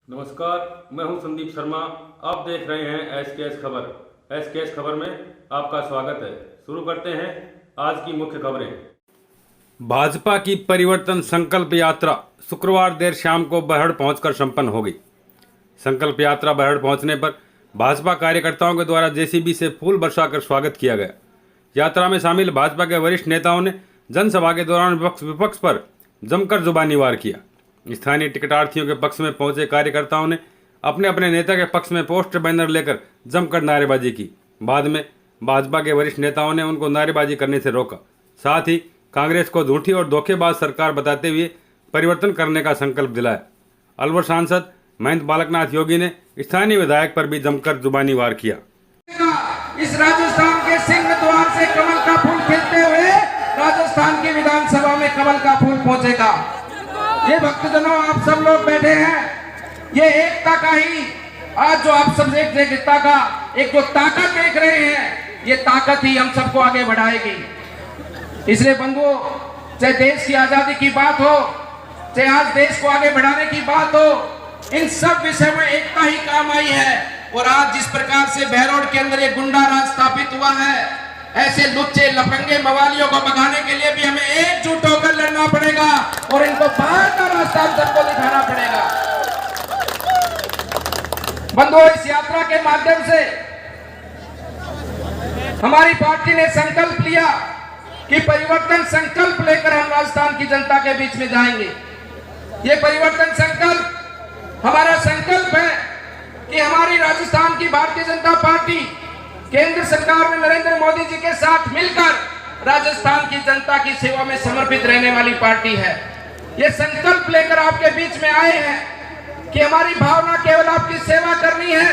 नमस्कार, मैं हूं संदीप शर्मा। आप देख रहे हैं एसकेएस खबर। एसकेएस खबर में आपका स्वागत है। शुरू करते हैं आज की मुख्य खबरें। भाजपा की परिवर्तन संकल्प यात्रा शुक्रवार देर शाम को बरहड़ पहुंचकर संपन्न हो गई। संकल्प यात्रा बरहड़ पहुंचने पर भाजपा कार्यकर्ताओं के द्वारा जेसीबी से फूल बरसाकर स्वागत किया गया। यात्रा में शामिल भाजपा के वरिष्ठ नेताओं ने जनसभा के दौरान विपक्ष पर जमकर जुबानी वार किया। स्थानीय टिकटार्थियों के पक्ष में पहुंचे कार्यकर्ताओं ने अपने अपने नेता के पक्ष में पोस्टर बैनर लेकर जमकर नारेबाजी की। बाद में भाजपा के वरिष्ठ नेताओं ने उनको नारेबाजी करने से रोका। साथ ही कांग्रेस को झूठी और धोखेबाज सरकार बताते हुए परिवर्तन करने का संकल्प दिलाया। अलवर सांसद महंत बालकनाथ योगी ने स्थानीय विधायक पर भी जमकर जुबानी वार किया। इस राजस्थान के सिंह द्वार से कमल का फूल खिलते हुए राजस्थान की विधानसभा में कमल का फूल पहुंचेगा। ये भक्तजनों, आप सब लोग बैठे हैं, ये एकता का ही आज जो आप सब एकता का एक जो ताकत देख रहे हैं, ये ताकत ही हम सबको आगे बढ़ाएगी। इसलिए बंधुओं, चाहे देश की आजादी की बात हो, चाहे आज देश को आगे बढ़ाने की बात हो, इन सब विषय में एकता ही काम आई है। और आज जिस प्रकार से बहरोड के अंदर ये गुंडा राज स्थापित हुआ है, ऐसे लुच्चे लफंगे मवालियों को भगाने के लिए भी हमें एकजुट होकर लड़ना पड़ेगा और इनको बाहर का रास्ता सबको दिखाना पड़ेगा। बंधुओं, इस यात्रा के माध्यम से हमारी पार्टी ने संकल्प लिया कि परिवर्तन संकल्प लेकर हम राजस्थान की जनता के बीच में जाएंगे। ये परिवर्तन संकल्प हमारा संकल्प है कि हमारी राजस्थान की भारतीय जनता पार्टी केंद्र सरकार में नरेंद्र मोदी जी के साथ मिलकर राजस्थान की जनता की सेवा में समर्पित रहने वाली पार्टी है। ये संकल्प लेकर आपके बीच में आए हैं कि हमारी भावना केवल आपकी सेवा करनी है।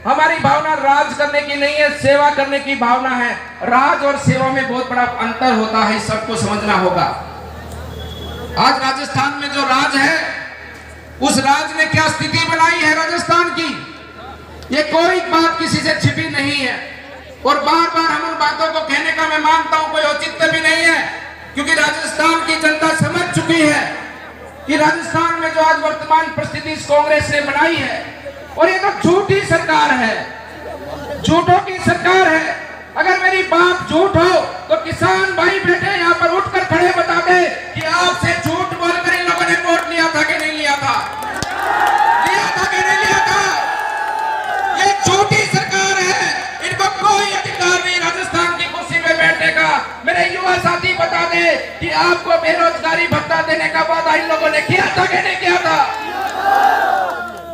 हमारी भावना राज करने की नहीं है, सेवा करने की भावना है। राज और सेवा में बहुत बड़ा अंतर होता है, सबको समझना होगा। आज राजस्थान में जो राज है, उस राज ने क्या स्थिति बनाई है राजस्थान की, ये कोई बात किसी से छिपी नहीं है। और बार बार हम उन बातों को कहने का मैं मानता हूं कोई औचित्य भी नहीं है, क्योंकि राजस्थान की जनता समझ चुकी है कि राजस्थान में जो आज वर्तमान परिस्थिति इस कांग्रेस ने बनाई है, और ये तो झूठी सरकार है, झूठों की सरकार है। अगर मेरी बात झूठ हो तो किसान भाई बैठे यहाँ पर उठकर खड़े बता दे कि आपसे झूठ बोलकर इन लोगों ने वोट लिया था कि नहीं लिया था, लिया था कि नहीं लिया था। ये झूठी सरकार है, इनको कोई अधिकार नहीं राजस्थान की कुर्सी में बैठने का। मेरे युवा साथी बता दे कि आपको बेरोजगारी भत्ता देने का वादा इन लोगों ने किया था कि नहीं किया था।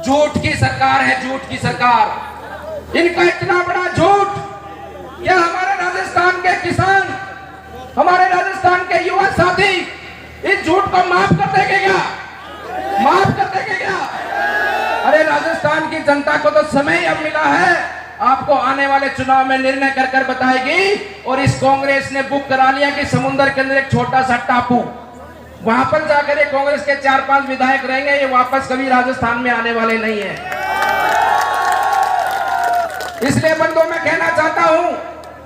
झूठ की सरकार है, झूठ की सरकार। इनका इतना बड़ा झूठ, क्या हमारे राजस्थान के किसान, हमारे राजस्थान के युवा साथी इस झूठ को माफ कर देंगे क्या? माफ कर देंगे क्या? अरे राजस्थान की जनता को तो समय अब मिला है, आपको आने वाले चुनाव में निर्णय कर कर बताएगी। और इस कांग्रेस ने बुक करा लिया कि समुद्र के अंदर एक छोटा सा टापू, वहां पर जाकर ये कांग्रेस के 4-5 विधायक रहेंगे, ये वापस कभी राजस्थान में आने वाले नहीं है। इसलिए बंधुओं, मैं कहना चाहता हूं,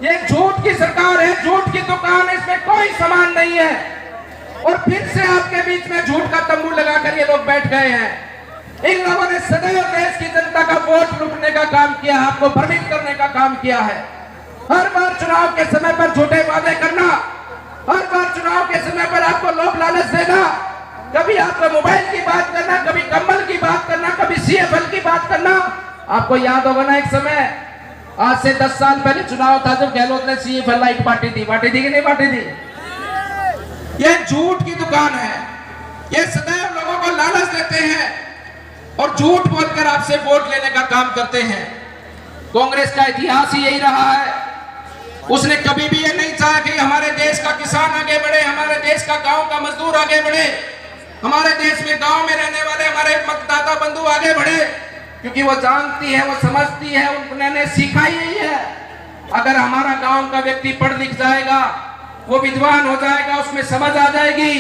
ये झूठ की सरकार है, झूठ की दुकान, इसमें कोई सामान नहीं है। और फिर से आपके बीच में झूठ का तंबू लगाकर ये लोग बैठ गए हैं। इन लोगों ने सदैव देश की जनता का वोट लूटने का काम किया है, आपको भ्रमित करने का काम किया है। हर बार चुनाव के समय पर झूठे वादे करना, हर बार चुनाव के समय पर आपको लोभ लालच देना, कभी आपको मोबाइल की बात करना, कभी कंबल की बात करना, कभी CFL की बात करना। आपको याद होगा ना, एक समय आज से 10 साल पहले चुनाव था जब गहलोत ने CFL लाइट बांटी थी कि नहीं बांटी थी? यह झूठ की दुकान है। ये सदैव लोगों को लालच देते हैं और झूठ बोलकर आपसे वोट लेने का काम करते हैं। कांग्रेस का इतिहास ही यही रहा है। उसने कभी भी ये नहीं चाहा कि हमारे देश का किसान आगे बढ़े, हमारे देश का गांव का मजदूर आगे बढ़े, हमारे देश में गांव में रहने वाले हमारे मतदाता बंधु आगे बढ़े, क्योंकि वो जानती है, वो समझती है, उन्होंने सीखा ही यही है। अगर हमारा गांव का व्यक्ति पढ़ लिख जाएगा, वो विद्वान हो जाएगा, उसमें समझ आ जाएगी,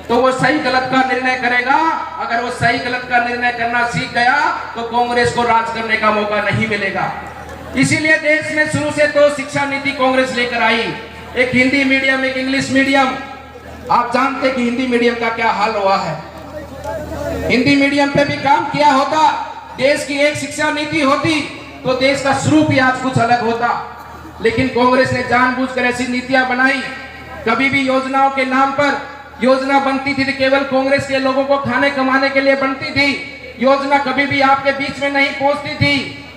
तो वो सही गलत का निर्णय करेगा। अगर वो सही गलत का निर्णय करना सीख गया तो कांग्रेस को राज करने का मौका नहीं मिलेगा। इसीलिए देश में शुरू से 2 शिक्षा नीति कांग्रेस लेकर आई, एक हिंदी मीडियम, एक इंग्लिश मीडियम। आप जानते कि हिंदी मीडियम का क्या हाल हुआ है। हिंदी मीडियम पे भी काम किया होता, देश की एक शिक्षा नीति होती तो देश का स्वरूप ही आज कुछ अलग होता। लेकिन कांग्रेस ने जानबूझकर ऐसी नीतियां बनाई। कभी भी योजनाओं के नाम पर योजना बनती थी तो केवल कांग्रेस के लोगों को खाने कमाने के लिए बनती थी। योजना कभी भी आपके बीच में नहीं पहुंचती थी।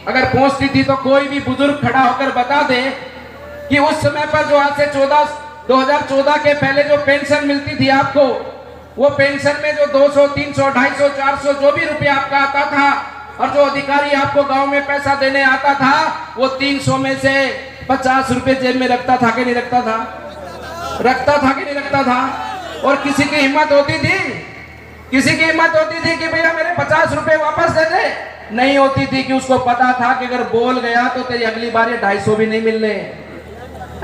अगर पहुंचती थी तो कोई भी बुजुर्ग खड़ा होकर बता दे कि उस समय पर जो आज से 2014 के पहले जो पेंशन मिलती थी आपको, वो पेंशन में जो 200, 300, 250, 400 जो भी रुपया आपका आता था और जो अधिकारी आपको गांव में पैसा देने आता था, वो 300 में से 50 रुपए जेब में रखता था कि नहीं रखता था? रखता था कि नहीं रखता था? और किसी की हिम्मत होती थी, किसी की हिम्मत होती थी कि भैया मेरे 50 रुपए वापस दे दे? नहीं होती थी, कि उसको पता था कि अगर बोल गया तो तेरी अगली बार ये 250 भी नहीं मिलने।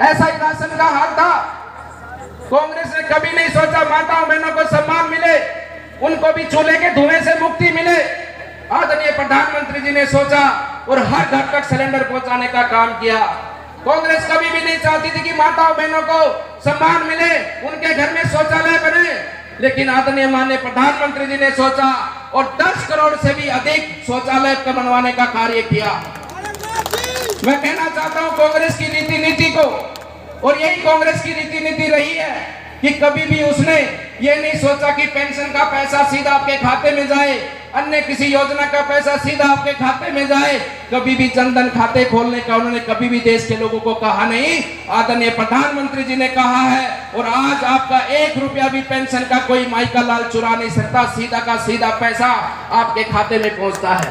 ऐसा ही राशन का हाल था। कांग्रेस ने कभी नहीं सोचा माताओं बहनों को सम्मान मिले, उनको भी चूल्हे के धुएं से मुक्ति मिले। आदरणीय प्रधानमंत्री जी ने सोचा और हर घर तक सिलेंडर पहुंचाने का काम किया। कांग्रेस कभी भी नहीं चाहती थी कि माताओं बहनों को सम्मान मिले, उनके घर में शौचालय बने, लेकिन आदरणीय माननीय प्रधानमंत्री जी ने सोचा और 10 करोड़ से भी अधिक शौचालय बनवाने का कार्य किया। मैं कहना चाहता हूं कांग्रेस की नीति को, और यही कांग्रेस की नीति रही है कि कभी भी उसने ये नहीं सोचा कि पेंशन का पैसा सीधा आपके खाते में जाए, अन्य किसी योजना का पैसा सीधा आपके खाते में जाए। कभी भी जनधन खाते खोलने का उन्होंने कभी भी देश के लोगों को कहा नहीं। आदरणीय प्रधानमंत्री जी ने कहा है, और आज आपका 1 रुपया भी पेंशन का कोई माई का लाल चुरा नहीं सकता। सीधा का सीधा पैसा आपके खाते में पहुंचता है,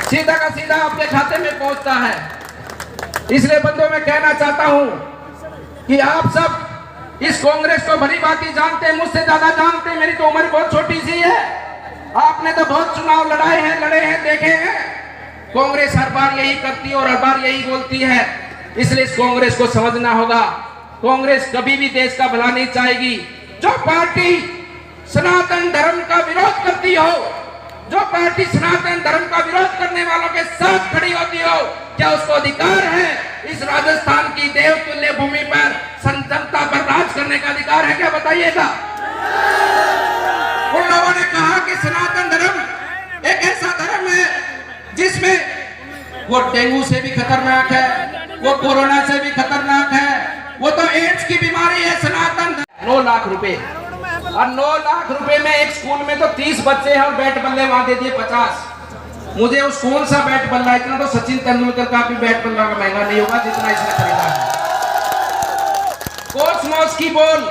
सीधा का सीधा आपके खाते में पहुंचता है। इसलिए बंधुओं मैं कहना चाहता हूं कि आप सब इस कांग्रेस को भली भांति जानते हैं, मुझसे ज्यादा जानते हैं। मेरी तो उम्र बहुत छोटी सी है, आपने तो बहुत चुनाव लड़े हैं, देखे हैं। कांग्रेस हर बार यही करती है और हर बार यही बोलती है। इसलिए इस कांग्रेस को समझना होगा, कांग्रेस कभी भी देश का भला नहीं चाहेगी। जो पार्टी सनातन धर्म का विरोध करती हो, जो पार्टी सनातन धर्म का विरोध करने वालों के साथ खड़ी होती हो, क्या उसको अधिकार है इस राजस्थान की देवतुल्य भूमि पर जनता पर राज करने का अधिकार है? क्या बताइएगा? उन लोगों ने कहा कि सनातन धर्म एक ऐसा धर्म है जिसमें वो डेंगू से भी खतरनाक है, वो कोरोना से भी खतरनाक है, वो तो एड्स की बीमारी है। सनातन 9 लाख रुपए, और 9 लाख रुपए में एक स्कूल में तो 30 बच्चे हैं और बैट बल्ले वहां दे दिए 50। मुझे उस कौन सा बैट बल्ला, इतना तो सचिन तेंदुलकर का भी बैट बल्ला का महंगा नहीं होगा जितना इसने खरीदा है। कोसमोस की बॉल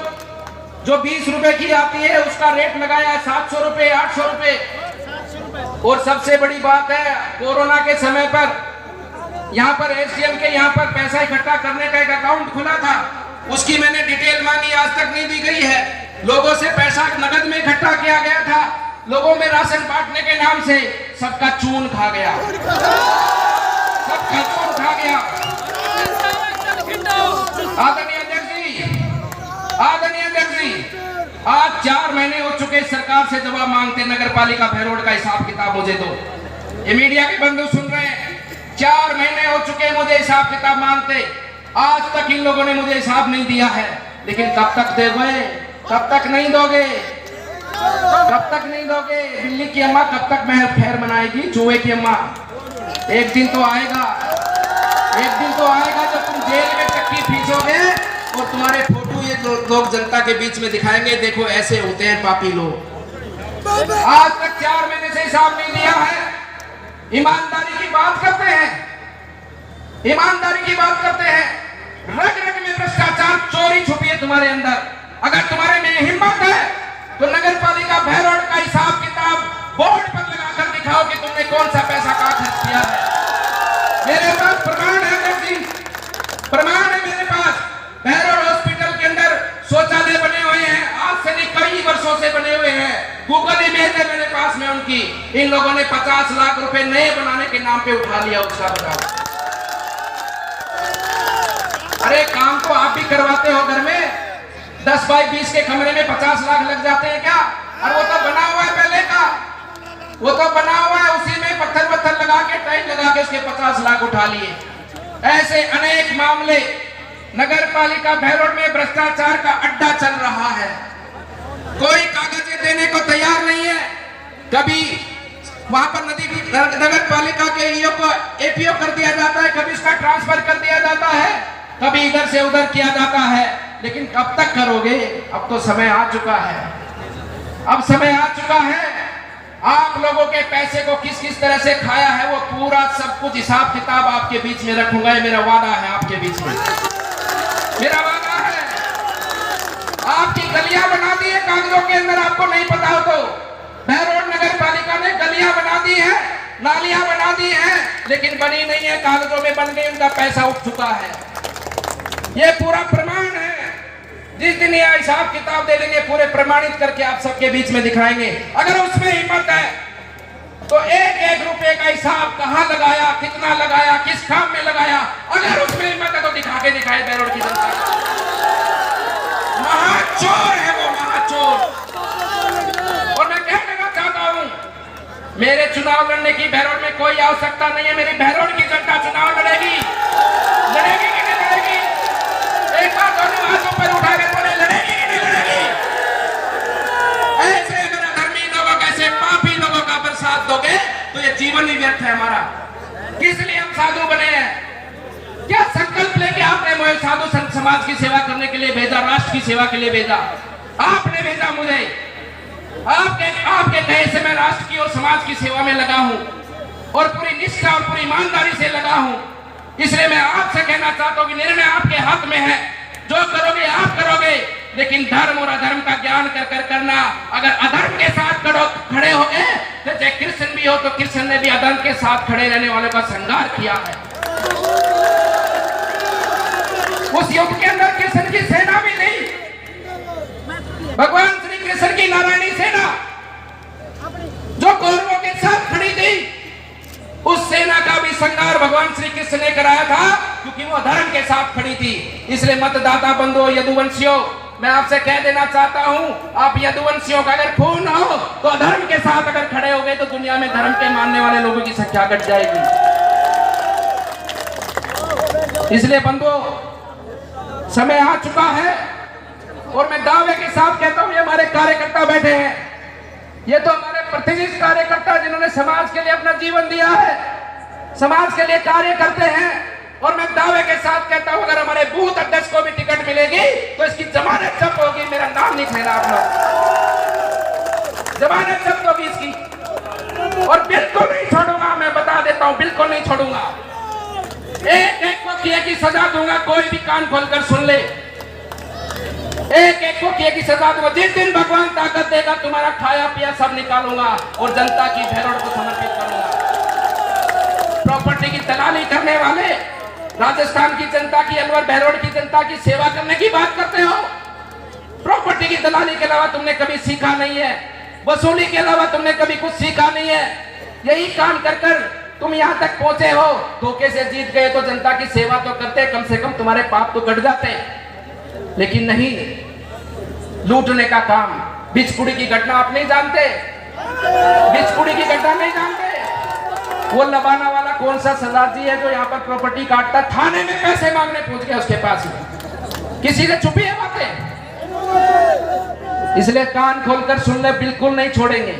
जो 20 रुपए की आती है, उसका रेट लगाया है 700 रुपए, 800 रुपए। और सबसे बड़ी बात है, कोरोना के समय पर यहाँ पर एसडीएम के यहाँ पर पैसा इकट्ठा करने का एक अकाउंट खुला था, उसकी मैंने डिटेल मांगी, आज तक नहीं दी गई है। लोगों से पैसा नगद में इकट्ठा किया गया था, लोगों में राशन बांटने के नाम से सबका चून खा गया, सबका चून खा गया। आदरणीय अध्यक्ष जी, आज 4 महीने हो चुके सरकार से जवाब मांगते, नगर पालिका भैरोड का हिसाब किताब मुझे दो। ये मीडिया के बंधु सुन रहे हैं, 4 महीने हो चुके मुझे हिसाब किताब मांगते, आज तक इन लोगों ने मुझे हिसाब नहीं दिया है। लेकिन कब तक दोगे? कब तक नहीं दोगे? कब तक नहीं दोगे? दिल्ली की अम्मा कब तक महल खैर बनाएगी? चूहे की अम्मा एक दिन तो आएगा, एक दिन तो आएगा जब तुम जेल में चक्की खींचोगे और तुम्हारे फोटो ये लोग जनता के बीच में दिखाएंगे, देखो ऐसे होते हैं पापी लोग। आज तक 4 महीने से हिसाब नहीं दिया है। ईमानदारी की बात करते हैं, ईमानदारी की बात करते हैं, रग रग में भ्रष्टाचार चोरी छुपी है तुम्हारे अंदर। अगर तुम्हारे में हिम्मत है तो नगर पालिका भैरोड का हिसाब किताब बोर्ड पर लगाकर दिखाओ कि तुमने कौन सा पैसा कहां खर्च किया है। मेरे पास प्रमाण है, प्रमाण है मेरे पास। भैरोड हॉस्पिटल के अंदर शौचालय बने हुए हैं, आज से नहीं कई वर्षों से बने हुए हैं, गूगल इमेज है मेरे पास में उनकी। इन लोगों ने 50 लाख रुपए नए बनाने के नाम पे उठा लिया, उसका बताओ। अरे काम तो आप भी करवाते हो, घर में 10 बाई 20 के कमरे में 50 लाख लग जाते हैं क्या? और वो तो बना हुआ है पहले का, वो तो बना हुआ है, उसी में पत्थर लगा के टाइल लगा के उसके 50 लाख उठा लिए। ऐसे अनेक मामले नगर पालिका भैरोड में भ्रष्टाचार का अड्डा चल रहा है। कोई कागजें देने को तैयार नहीं है। कभी वहां पर नगर पालिका के ईओ को एपीओ कर दिया जाता है, कभी उसका ट्रांसफर कर दिया जाता है, कभी इधर से उधर किया जाता है। लेकिन कब तक करोगे? अब तो समय आ चुका है, अब समय आ चुका है। आप लोगों के पैसे को किस किस तरह से खाया है वो पूरा सब कुछ हिसाब किताब आपके बीच में रखूंगा। मेरा वादा है आपके बीच में, मेरा वादा है। आपकी गलियां बना दी है कागजों के अंदर, आपको नहीं पता हो तो। बहरोड नगर पालिका ने गलियां बना दी है, नालियां बना दी है, लेकिन बनी नहीं है, कागजों में बन गई, उनका पैसा उठ चुका है। ये पूरा प्रमाण है। जिस दिन ये हिसाब किताब दे देंगे पूरे प्रमाणित करके आप सबके बीच में दिखाएंगे। अगर उसमें हिम्मत है तो एक एक रुपए का हिसाब कहां लगाया, कितना लगाया, किस काम में लगाया, अगर उसमें हिम्मत है तो दिखा के दिखाए बहरोड की जनता। महाचोर है वो, महाचोर। और मैं क्या कहना चाहता हूं, मेरे चुनाव लड़ने की बहरोड में कोई आवश्यकता नहीं है। मेरी बहरोड की जनता चुनाव लड़ेगी, लड़ेगी कि नहीं लड़ेगी? एक बार दोनों हाथ ऊपर उठा के बोले, लड़ेगी कि नहीं लड़ेगी? ऐसे अगर अधर्मी लोगों का, ऐसे पापी लोगों का बरसात दोगे तो ये जीवन ही व्यर्थ है हमारा। किस लिए हम साधु बने हैं? क्या संकल्प लेके आपने मुझे साधु संत समाज की सेवा करने के लिए भेजा, राष्ट्र की सेवा के लिए भेजा? आपने भेजा मुझे, आपके कहे से मैं राष्ट्र की और समाज की सेवा में लगा हूं और पूरी निष्ठा और पूरी ईमानदारी से लगा हूं। इसलिए मैं आपसे कहना चाहता हूं कि निर्णय आपके हाथ में है, जो करोगे आप करोगे, लेकिन धर्म और अधर्म का ज्ञान कर करना। अगर अधर्म के साथ खड़े हो गए तो चाहे कृष्ण भी हो तो कृष्ण ने भी अधर्म के साथ खड़े रहने वालों का संहार किया है। उस युग के अंदर कृष्ण की सेना भी नहीं, भगवान श्री कृष्ण की नारायणी सेना जो कौरवों के साथ खड़ी थी, उस सेना का भी संहार भगवान श्री कृष्ण ने कराया था, क्योंकि वो धर्म के साथ खड़ी थी। इसलिए मतदाता बंधुओं, यदुवंशियों, मैं आपसे कह देना चाहता हूं, आप यदुवंशियों का अगर खून हो तो धर्म के साथ अगर खड़े हो गए तो दुनिया में धर्म के मानने वाले लोगों की संख्या घट जाएगी। इसलिए बंधुओं, समय आ चुका है और मैं दावे के साथ कहता हूं, ये हमारे कार्यकर्ता बैठे हैं, ये तो हमारे प्रतिष्ठित कार्यकर्ता जिन्होंने समाज के लिए अपना जीवन दिया है, समाज के लिए कार्य करते हैं। और मैं दावे के साथ कहता हूं, अगर हमारे बूथ अध्यक्ष को भी टिकट मिलेगी तो इसकी जमानत जब्त होगी। मेरा नाम लिख लेना आप लोग, जमानत जब्त होगी इसकी। और बिल्कुल नहीं छोड़ूंगा, मैं बता देता हूं, बिल्कुल नहीं छोड़ूंगा। एक एक को किए की सजा दूंगा, कोई भी कान खोलकर सुन ले। एक एक को किए की सजा दूंगा। जिस दिन भगवान ताकत देगा, तुम्हारा खाया पिया सब निकालूंगा और जनता की बहरोड को समर्पित करूंगा। प्रॉपर्टी की दलाली करने वाले राजस्थान की जनता की, अलवर बहरोड की जनता की सेवा करने की बात करते हो। प्रॉपर्टी की दलाली के अलावा तुमने कभी सीखा नहीं है, वसूली के अलावा तुमने कभी कुछ सीखा नहीं है। यही काम कर कर तुम यहाँ तक पहुंचे हो। धोखे से जीत गए तो जनता की सेवा तो करते, कम से कम तुम्हारे पाप तो कट जाते, लेकिन नहीं, लूटने का काम। बिचपुड़ी की घटना आप नहीं जानते, बिचपुड़ी की घटना नहीं जानते। वो लबाना वाला कौन सा सरदार जी है जो यहाँ पर प्रॉपर्टी काटता, थाने में पैसे मांगने पहुंच गया उसके पास में। किसी से छुपी है बातें? इसलिए कान खोलकर सुन ले, बिल्कुल नहीं छोड़ेंगे,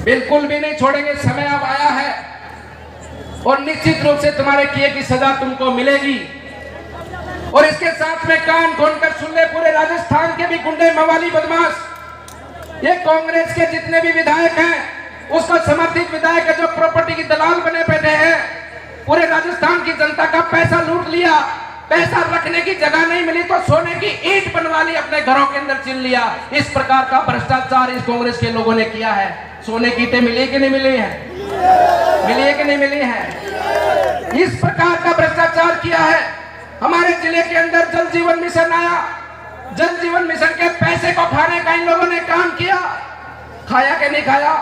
बिल्कुल भी नहीं छोड़ेंगे। समय अब आया है और निश्चित रूप से तुम्हारे किए की सजा तुमको मिलेगी। और इसके साथ में कान खोलकर सुन ले, पूरे राजस्थान के भी गुंडे, मवाली, बदमाश, ये कांग्रेस के जितने भी विधायक हैं, उसको समर्थित विधायक जो प्रॉपर्टी की दलाल बने बैठे हैं, पूरे राजस्थान की जनता का पैसा लूट लिया, पैसा रखने की जगह नहीं मिली तो सोने की ईंट बनवा ली, अपने घरों के अंदर चिन लिया। इस प्रकार का भ्रष्टाचार इस कांग्रेस के लोगों ने किया है। सोने की ईंटें मिली कि नहीं मिली है? मिली है कि नहीं मिली है? इस प्रकार का भ्रष्टाचार किया है। हमारे जिले के अंदर जल जीवन मिशन आया, जल जीवन मिशन के पैसे को खाने का इन लोगों ने काम किया। खाया कि नहीं खाया?